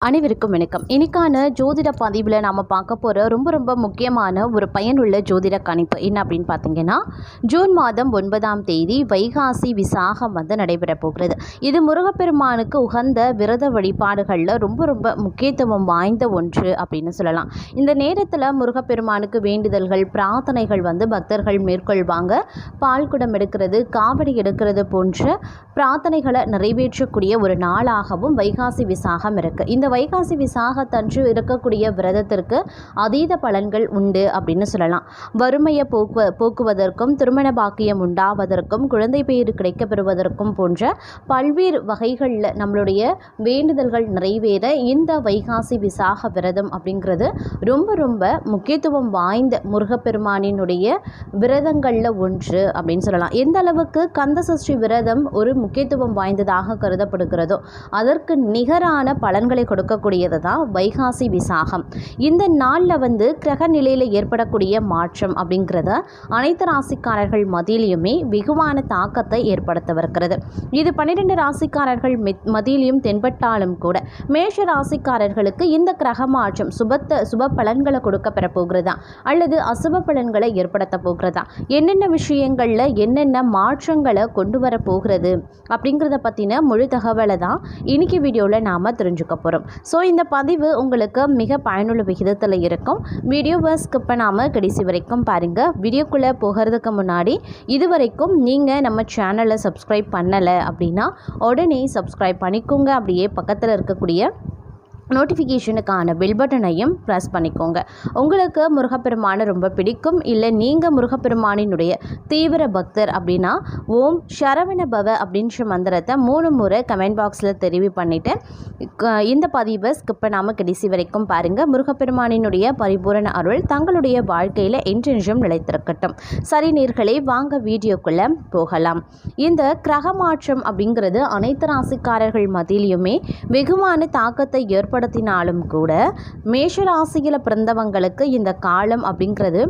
அனைவருக்கும் வணக்கம். இன்னைக்கான ஜோதிட பதிவில் நாம் பார்க்க போகிற ரொம்ப முக்கியமான ஒரு பயனுள்ள ஜோதிட கணிப்பு என்ன அப்படின்னு பார்த்தீங்கன்னா, ஜூன் மாதம் 9ஆம் தேதி வைகாசி விசாகம் நடைபெற போகிறது. இது முருகப்பெருமானுக்கு உகந்த விரத வழிபாடுகளில் ரொம்ப முக்கியத்துவம் வாய்ந்த ஒன்று அப்படின்னு சொல்லலாம். இந்த நேரத்தில் முருகப்பெருமானுக்கு வேண்டுதல்கள் பிரார்த்தனைகள் பக்தர்கள் மேற்கொள்வாங்க. பால் குடம் எடுக்கிறது, காவடி எடுக்கிறது போன்ற பிரார்த்தனைகளை நிறைவேற்றக்கூடிய ஒரு நாளாகவும் வைகாசி விசாகம் இருக்குது. இந்த வைகாசி விசாகத்தன்று இருக்கக்கூடிய விரதத்திற்கு அதீத பலன்கள் உண்டு அப்படின்னு சொல்லலாம். வறுமையை போக்குவதற்கும் திருமண பாக்கியம் உண்டாவதற்கும் குழந்தை பேறு கிடைக்கப்பெறுவதற்கும் போன்ற பல்வேறு வகைகளில் நம்மளுடைய வேண்டுதல்கள் நிறைவேற இந்த வைகாசி விசாக விரதம் அப்படிங்கிறது ரொம்ப முக்கியத்துவம் வாய்ந்த முருகப்பெருமானினுடைய விரதங்களில் ஒன்று அப்படின்னு சொல்லலாம். எந்த அளவுக்கு கந்தசஷ்டி விரதம் ஒரு முக்கியத்துவம் வாய்ந்ததாக கருதப்படுகிறதோ அதற்கு நிகரான பலன்களை கொடுக்கக்கூடியது தான் வைகாசி விசாகம். இந்த நாளில் கிரக நிலையில் ஏற்படக்கூடிய மாற்றம் அப்படிங்கிறத அனைத்து ராசிக்காரர்கள் மத்தியிலுமே வெகுவான தாக்கத்தை ஏற்படுத்தவிருக்கிறது. இது 12 ராசிக்காரர்கள் மத்தியிலும் தென்பட்டாலும் கூட மேஷ ராசிக்காரர்களுக்கு இந்த கிரக மாற்றம் சுப பலன்களை கொடுக்க பெற போகிறதா அல்லது அசுப பலன்களை ஏற்படுத்த போகிறதா, என்னென்ன விஷயங்களில் என்னென்ன மாற்றங்களை கொண்டு வர போகிறது அப்படிங்கிறத பற்றின முழு தகவலை தான் இன்னைக்கு வீடியோவில் நாம் தெரிஞ்சுக்க போகிறோம். ஸோ இந்த பதிவு உங்களுக்கு மிக பயனுள்ள விகிதத்தில் இருக்கும். வீடியோவை ஸ்கிப் பண்ணாமல் கடைசி வரைக்கும் பாருங்கள். வீடியோக்குள்ளே போகிறதுக்கு முன்னாடி இதுவரைக்கும் நீங்கள் நம்ம சேனலை சப்ஸ்கிரைப் பண்ணலை அப்படின்னா உடனே சப்ஸ்கிரைப் பண்ணிக்கோங்க. அப்படியே பக்கத்தில் இருக்கக்கூடிய நோட்டிஃபிகேஷனுக்கான பெல் பட்டனையும் ப்ரெஸ் பண்ணிக்கோங்க. உங்களுக்கு முருகப்பெருமானை ரொம்ப பிடிக்கும், இல்லை நீங்கள் முருகப்பெருமானினுடைய தீவிர பக்தர் அப்படின்னா ஓம் சரவண பவ அப்படின்ற மந்திரத்தை 3 முறை கமெண்ட் பாக்ஸில் தெரிவு பண்ணிவிட்டு இந்த பதிவை ஸ்கிப் பண்ணாமல் கடைசி வரைக்கும் பாருங்கள். முருகப்பெருமானினுடைய பரிபூரண அருள் தங்களுடைய வாழ்க்கையில் என்றென்றும் நிலைத்திருக்கட்டும். சரி நேயர்களே, வாங்க வீடியோக்குள்ளே போகலாம். இந்த கிரக மாற்றம் அப்படிங்கிறது அனைத்து ராசிக்காரர்கள் மத்தியிலுமே வெகுவான தாக்கத்தை ஏற்படுத்தினாலும் கூட மேஷராசியில் பிறந்தவங்களுக்கு இந்த காலம் அப்படிங்கிறது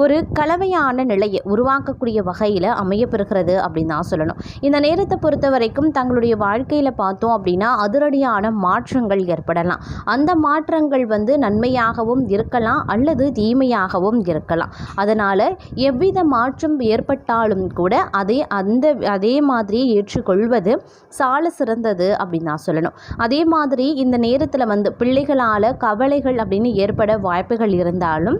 ஒரு கலவையான நிலையை உருவாக்கக்கூடிய வகையில் அமையப்பெறுகிறது அப்படின்னு தான் சொல்லணும். இந்த நேரத்தை பொறுத்த வரைக்கும் தங்களுடைய வாழ்க்கையில் பார்த்தோம் அப்படின்னா அதிரடியான மாற்றங்கள் ஏற்படலாம். அந்த மாற்றங்கள் நன்மையாகவும் இருக்கலாம் அல்லது தீமையாகவும் இருக்கலாம். அதனால் எவ்வித மாற்றம் ஏற்பட்டாலும் கூட அதே மாதிரி ஏற்றுக்கொள்வது சால சிறந்தது அப்படின்னு தான் சொல்லணும். அதே மாதிரி இந்த நேரத்தில் பிள்ளைகளால் கவலைகள் அப்படின்னு ஏற்பட வாய்ப்புகள் இருந்தாலும்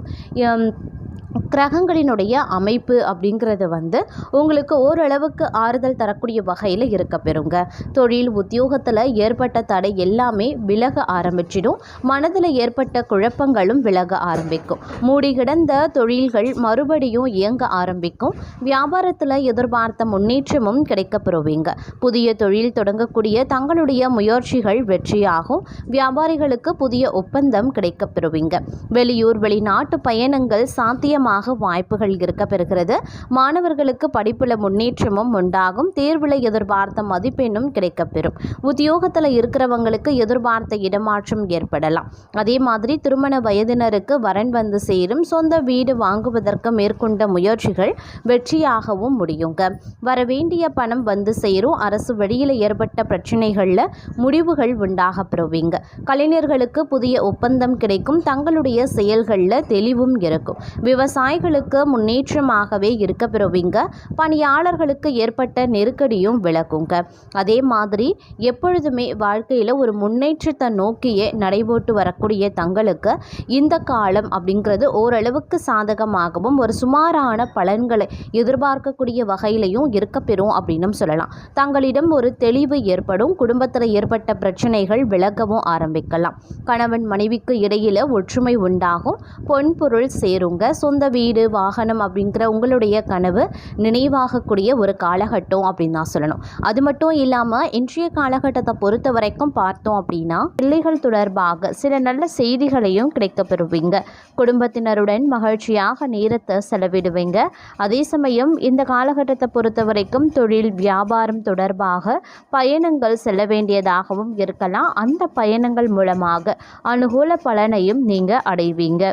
கிரகங்களினுடைய அமைப்பு அப்படிங்கிறது உங்களுக்கு ஓரளவுக்கு ஆறுதல் தரக்கூடிய வகையில் இருக்க பெறுங்க. தொழில் உத்தியோகத்தில் ஏற்பட்ட தடை எல்லாமே விலக ஆரம்பிச்சிடும். மனதில் ஏற்பட்ட குழப்பங்களும் விலக ஆரம்பிக்கும். மூடி கிடந்த தொழில்கள் மறுபடியும் இயங்க ஆரம்பிக்கும். வியாபாரத்தில் எதிர்பார்த்த முன்னேற்றமும் கிடைக்க பெறுவீங்க. புதிய தொழில் தொடங்கக்கூடிய தங்களுடைய முயற்சிகள் வெற்றியாகும். வியாபாரிகளுக்கு புதிய ஒப்பந்தம் கிடைக்க பெறுவீங்க. வெளியூர் வெளிநாட்டு பயணங்கள் சாத்தியமாக வாய்ப்புகள் இருக்க பெறுகிறது. மாணவர்களுக்கு படிப்புல முன்னேற்றமும் உண்டாகும். தேர்வில் எதிர்பார்த்த மதிப்பெண்ணும் கிடைக்கப்பெறும். உத்தியோகத்தில் இருக்கிறவங்களுக்கு எதிர்பார்த்த இடமாற்றம் ஏற்படலாம். அதே மாதிரி திருமண வயதினருக்கு வரன் சேரும். சொந்த வீடு வாங்குவதற்கு மேற்கொண்ட முயற்சிகள் வெற்றியாகவும் முடியுங்க. வரவேண்டிய பணம் சேரும். அரசு வழியில் ஏற்பட்ட பிரச்சனைகளில் முடிவுகள் உண்டாக பெறுவீங்க. கலைஞர்களுக்கு புதிய ஒப்பந்தம் கிடைக்கும். தங்களுடைய செயல்களில் தெளிவும் இருக்கும். விவசாயிகளுக்கு முன்னேற்றமாகவே இருக்க பெறுவீங்க. பணியாளர்களுக்கு ஏற்பட்ட நெருக்கடியும் விலகுங்க. அதே மாதிரி எப்பொழுதுமே வாழ்க்கையில் ஒரு முன்னேற்றத்தை நோக்கியே நடைபோட்டு வரக்கூடிய தங்களுக்கு இந்த காலம் அப்படிங்கிறது ஓரளவுக்கு சாதகமாகவும் ஒரு சுமாரான பலன்களை எதிர்பார்க்கக்கூடிய வகையிலையும் இருக்க பெறும் அப்படின்னு சொல்லலாம். தங்களிடம் ஒரு தெளிவு ஏற்படும். குடும்பத்தில் ஏற்பட்ட பிரச்சனைகள் விலகவும் ஆரம்பிக்கலாம். கணவன் மனைவிக்கு இடையில ஒற்றுமை உண்டாகும். பொன்பொருள் சேருங்க. சொந்த வீடு வாகனம் அப்படிங்கிற உங்களுடைய கனவு நினைவாகக்கூடிய ஒரு காலகட்டம் அப்படின்னு தான் சொல்லணும். அது மட்டும் இல்லாமல் இன்றைய காலகட்டத்தை பொறுத்த வரைக்கும் பார்த்தோம் அப்படின்னா பிள்ளைகள் தொடர்பாக சில நல்ல செய்திகளையும் கிடைக்க பெறுவீங்க. குடும்பத்தினருடன் மகிழ்ச்சியாக நேரத்தை செலவிடுவீங்க. அதே சமயம் இந்த காலகட்டத்தை பொறுத்த வரைக்கும் தொழில் வியாபாரம் தொடர்பாக பயணங்கள் செல்ல வேண்டியதாகவும் இருக்கலாம். அந்த பயணங்கள் மூலமாக அனுகூல பலனையும் நீங்கள் அடைவீங்க.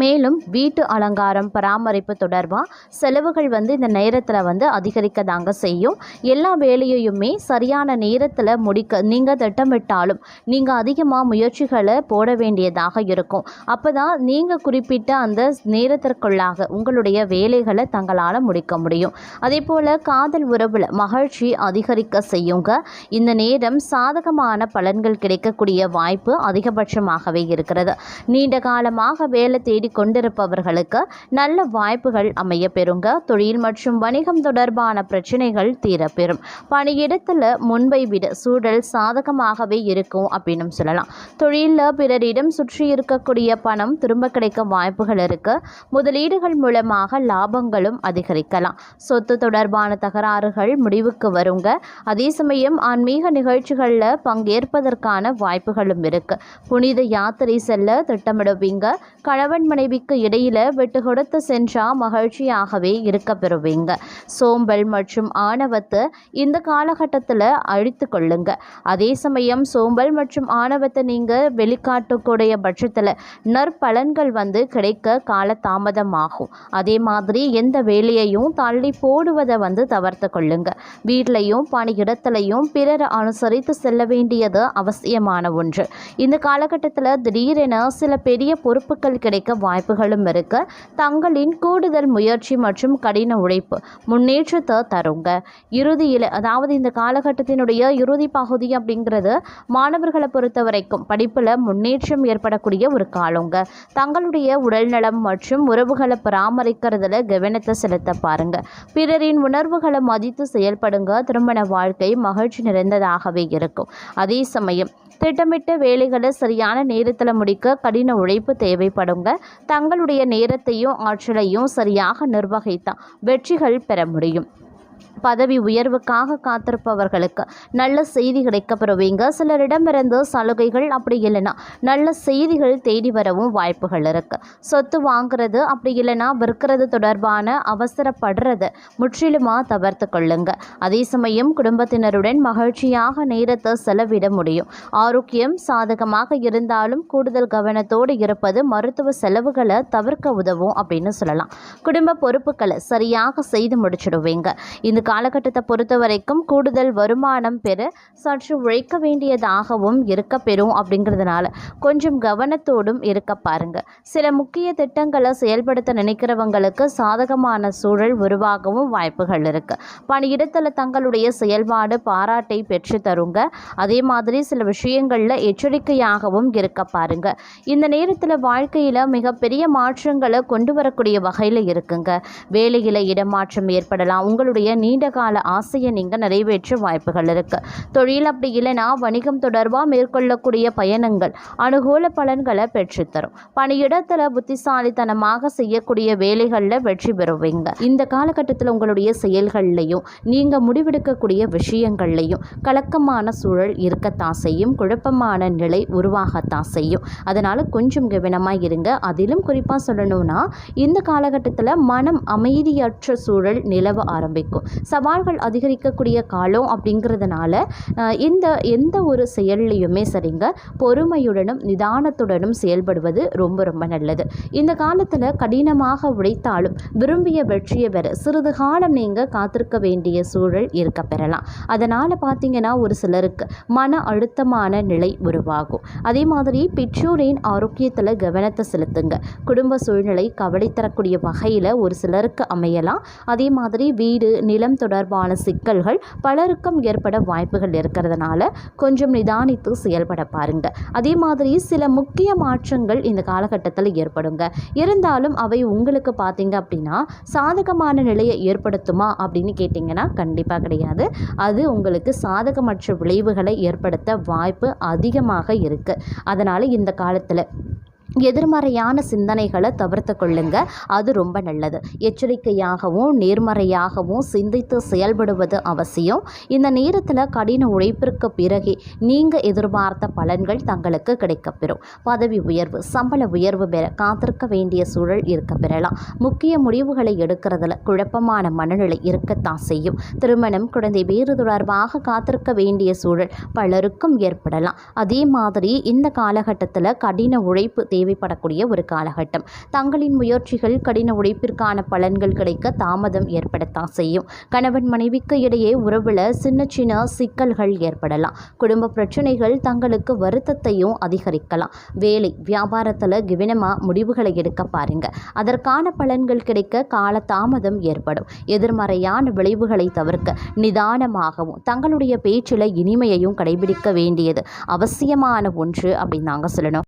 மேலும் வீட்டு அலங்காரம் பராமரிப்பு தொடர்பாக செலவுகள் இந்த நேரத்தில் அதிகரிக்க தாங்க செய்யும். எல்லா வேலையுமே சரியான நேரத்தில் முடிக்க நீங்கள் திட்டமிட்டாலும் நீங்கள் அதிகமாக முயற்சிகளை போட வேண்டியதாக இருக்கும். அப்போ தான் நீங்கள் குறிப்பிட்ட அந்த நேரத்திற்குள்ளாக உங்களுடைய வேலைகளை தங்களால் முடிக்க முடியும். அதே போல் காதல் உறவில் மகிழ்ச்சி அதிகரிக்க செய்யுங்க. இந்த நேரம் சாதகமான பலன்கள் கிடைக்கக்கூடிய வாய்ப்பு அதிகபட்சமாகவே இருக்கிறது. நீண்ட காலமாக வேலை தேடி கொண்டிருப்பவர்களுக்கு நல்ல வாய்ப்புகள் அமைய பெறுங்க. தொழில் மற்றும் வணிகம் தொடர்பான பிரச்சனைகள் தீரப்பெறும். பணியிடத்தில் முன்பை விட சூழல் சாதகமாகவே இருக்கும் அப்படின்னு சொல்லலாம். தொழிலில் பிறரிடம் சுற்றி இருக்கக்கூடிய பணம் திரும்ப கிடைக்க வாய்ப்புகள் இருக்கு. முதலீடுகள் மூலமாக லாபங்களும் அதிகரிக்கலாம். சொத்து தொடர்பான தகராறுகள் முடிவுக்கு வருங்க. அதே சமயம் ஆன்மீக நிகழ்ச்சிகளில் பங்கேற்பதற்கான வாய்ப்புகளும் இருக்கு. புனித யாத்திரை செல்ல திட்டமிடுவீங்க. கணவன் மனைவிக்கு இடையில விட்டு கொடுத்து சென்றா மகிழ்ச்சியாகவே இருக்க பெறுவீங்க. சோம்பல் மற்றும் ஆணவத்தை இந்த காலகட்டத்தில் அழித்து கொள்ளுங்க. அதே சமயம் சோம்பல் மற்றும் ஆணவத்தை நீங்கள் வெளிக்காட்டக்கூடிய பட்சத்தில் நற்பலன்கள் கிடைக்க கால தாமதமாகும். அதே மாதிரி எந்த வேலையையும் தள்ளி போடுவதை தவிர்த்து கொள்ளுங்க. வீட்டிலையும் பணியிடத்திலையும் பிறரை அனுசரித்து செல்ல வேண்டியது அவசியமான ஒன்று. இந்த காலகட்டத்தில் திடீரென சில பெரிய பொறுப்புகள் கிடைக்க வாய்ப்புகளும் இருக்கு. தங்களின் கூடுதல் முயற்சி மற்றும் கடின உழைப்பு முன்னேற்றத்தை தருங்க. இறுதியில் அதாவது இந்த காலகட்டத்தினுடைய இறுதி பகுதி அப்படிங்கிறது மாணவர்களை பொறுத்த வரைக்கும் படிப்பில் முன்னேற்றம் ஏற்படக்கூடிய ஒரு காலங்க. தங்களுடைய உடல்நலம் மற்றும் உறவுகளை பராமரிக்கிறதுல கவனத்தை செலுத்த பாருங்க. பிறரின் உணர்வுகளை மதித்து செயல்படுங்க. திருமண வாழ்க்கை மகிழ்ச்சி நிறைந்ததாகவே இருக்கும். அதே சமயம் திட்டமிட்ட வேலைகளை சரியான நேரத்தில் முடிக்க கடின உழைப்பு தேவைப்படுங்க. தங்களுடைய நேரத்தையும் ஆற்றலையும் சரியாக நிர்வகித்தால் வெற்றிகள் பெற முடியும். பதவி உயர்வுக்காக காத்திருப்பவர்களுக்கு நல்ல செய்தி கிடைக்கப்பெறுவீங்க. சிலரிடமிருந்து சலுகைகள் அப்படி இல்லைன்னா நல்ல செய்திகள் தேடி வரவும் வாய்ப்புகள் இருக்கு. சொத்து வாங்குறது அப்படி இல்லைன்னா விற்கிறது தொடர்பான அவசரப்படுறத முற்றிலுமாக தவிர்த்து கொள்ளுங்க. அதே சமயம் குடும்பத்தினருடன் மகிழ்ச்சியாக நேரத்தை செலவிட முடியும். ஆரோக்கியம் சாதகமாக இருந்தாலும் கூடுதல் கவனத்தோடு இருப்பது மருத்துவ செலவுகளை தவிர்க்க உதவும் அப்படின்னு சொல்லலாம். குடும்ப பொறுப்புகளை சரியாக செய்து முடிச்சிடுவீங்க. இந்த காலகட்டத்தை பொறுத்த வரைக்கும் கூடுதல் வருமானம் பெற சற்று உழைக்க வேண்டியதாகவும் இருக்க பெறும். அப்படிங்கிறதுனால கொஞ்சம் கவனத்தோடும் இருக்க பாருங்க. சில முக்கிய திட்டங்களை செயல்படுத்த நினைக்கிறவங்களுக்கு சாதகமான சூழல் உருவாகவும் வாய்ப்புகள் இருக்கு. பணியிடத்தில் தங்களுடைய செயல்பாடு பாராட்டை பெற்று தருங்க. அதே மாதிரி சில விஷயங்களில் எச்சரிக்கையாகவும் இருக்க பாருங்க. இந்த நேரத்தில் வாழ்க்கையில் மிகப்பெரிய மாற்றங்களை கொண்டு வரக்கூடிய வகையில் இருக்குங்க. வேலையில் இடமாற்றம் ஏற்படலாம். உங்களுடைய நீண்ட கால ஆசையை நீங்கள் நிறைவேற்ற வாய்ப்புகள் இருக்கு. தொழில் அப்படி இல்லைனா வணிகம் தொடர்பாக மேற்கொள்ளக்கூடிய பயணங்கள் அனுகூல பலன்களை பெற்றுத்தரும். பணியிடத்தில் புத்திசாலித்தனமாக செய்யக்கூடிய வேலைகளில் வெற்றி பெறுவீங்க. இந்த காலகட்டத்தில் உங்களுடைய செயல்கள்லையும் நீங்கள் முடிவெடுக்கக்கூடிய விஷயங்கள்லையும் கலக்கமான சூழல் இருக்கத்தான் செய்யும். குழப்பமான நிலை உருவாகத்தான் செய்யும். அதனால் கொஞ்சம் கவனமாக இருங்க. அதிலும் குறிப்பாக சொல்லணும்னா இந்த காலகட்டத்தில் மனம் அமைதியற்ற சூழல் நிலவ ஆரம்பிக்கும். சவால்கள் அதிகரிக்கக்கூடிய காலம் அப்படிங்கிறதுனால எந்த ஒரு செயல்லையுமே சரிங்க பொறுமையுடனும் நிதானத்துடனும் செயல்படுவது ரொம்ப ரொம்ப நல்லது. இந்த காலத்தில் கடினமாக உழைத்தாலும் விரும்பிய வெற்றியை பெற சிறிது காலம் நீங்கள் காத்திருக்க வேண்டிய சூழல் இருக்க பெறலாம். அதனால் பார்த்தீங்கன்னா ஒரு சிலருக்கு மன அழுத்தமான நிலை உருவாகும். அதே மாதிரி பெற்றோரின் ஆரோக்கியத்தில் கவனத்தை செலுத்துங்க. குடும்ப சூழ்நிலை கவலை தரக்கூடிய வகையில் ஒரு சிலருக்கு அமையலாம். அதே மாதிரி வீடு நிலம் தொடர்பான சிக்கல்கள் பலருக்கும் ஏற்பட வாய்ப்புகள் இருக்கிறதுனால கொஞ்சம் நிதானித்து செயல்பட பாருங்க. அதே மாதிரி சில முக்கிய மாற்றங்கள் இந்த காலகட்டத்தில் ஏற்படுங்க. இருந்தாலும் அவை உங்களுக்கு பார்த்தீங்க அப்படின்னா சாதகமான நிலையை ஏற்படுத்துமா அப்படின்னு கேட்டிங்கன்னா கண்டிப்பாக கிடையாது. அது உங்களுக்கு சாதகமற்ற விளைவுகளை ஏற்படுத்த வாய்ப்பு அதிகமாக இருக்குது. அதனால் இந்த காலத்தில் எதிர்மறையான சிந்தனைகளை தவிர்த்து கொள்ளுங்க. அது ரொம்ப நல்லது. எச்சரிக்கையாகவும் நேர்மறையாகவும் சிந்தித்து செயல்படுவது அவசியம். இந்த நேரத்தில் கடின உழைப்பிற்கு பிறகே நீங்கள் எதிர்பார்த்த பலன்கள் தங்களுக்கு கிடைக்கப்பெறும். பதவி உயர்வு சம்பள உயர்வு பெற காத்திருக்க வேண்டிய சூழல் இருக்க பெறலாம். முக்கிய முடிவுகளை எடுக்கிறதுல குழப்பமான மனநிலை இருக்கத்தான் செய்யும். திருமணம் குழந்தை பேறு தொடர்பாக காத்திருக்க வேண்டிய சூழல் பலருக்கும் ஏற்படலாம். அதே மாதிரி இந்த காலகட்டத்தில் கடின உழைப்பு தேவைப்படக்கூடிய ஒரு காலகட்டம். தங்களின் முயற்சிகள் கடின உழைப்பிற்கான பலன்கள் கிடைக்க தாமதம் ஏற்படத்தான் செய்யும். கணவன் மனைவிக்கு இடையே உறவுல சின்ன சின்ன சிக்கல்கள் ஏற்படலாம். குடும்ப பிரச்சனைகள் தங்களுக்கு வருத்தத்தையும் அதிகரிக்கலாம். வேலை வியாபாரத்தில் கவனமாக முடிவுகளை எடுக்க பாருங்க. அதற்கான பலன்கள் கிடைக்க கால தாமதம் ஏற்படும். எதிர்மறையான விளைவுகளை தவிர்க்க நிதானமாகவும் தங்களுடைய பேச்சில் இனிமையையும் கடைபிடிக்க வேண்டியது அவசியமான ஒன்று அப்படின்னு நாங்கள் சொல்லணும்.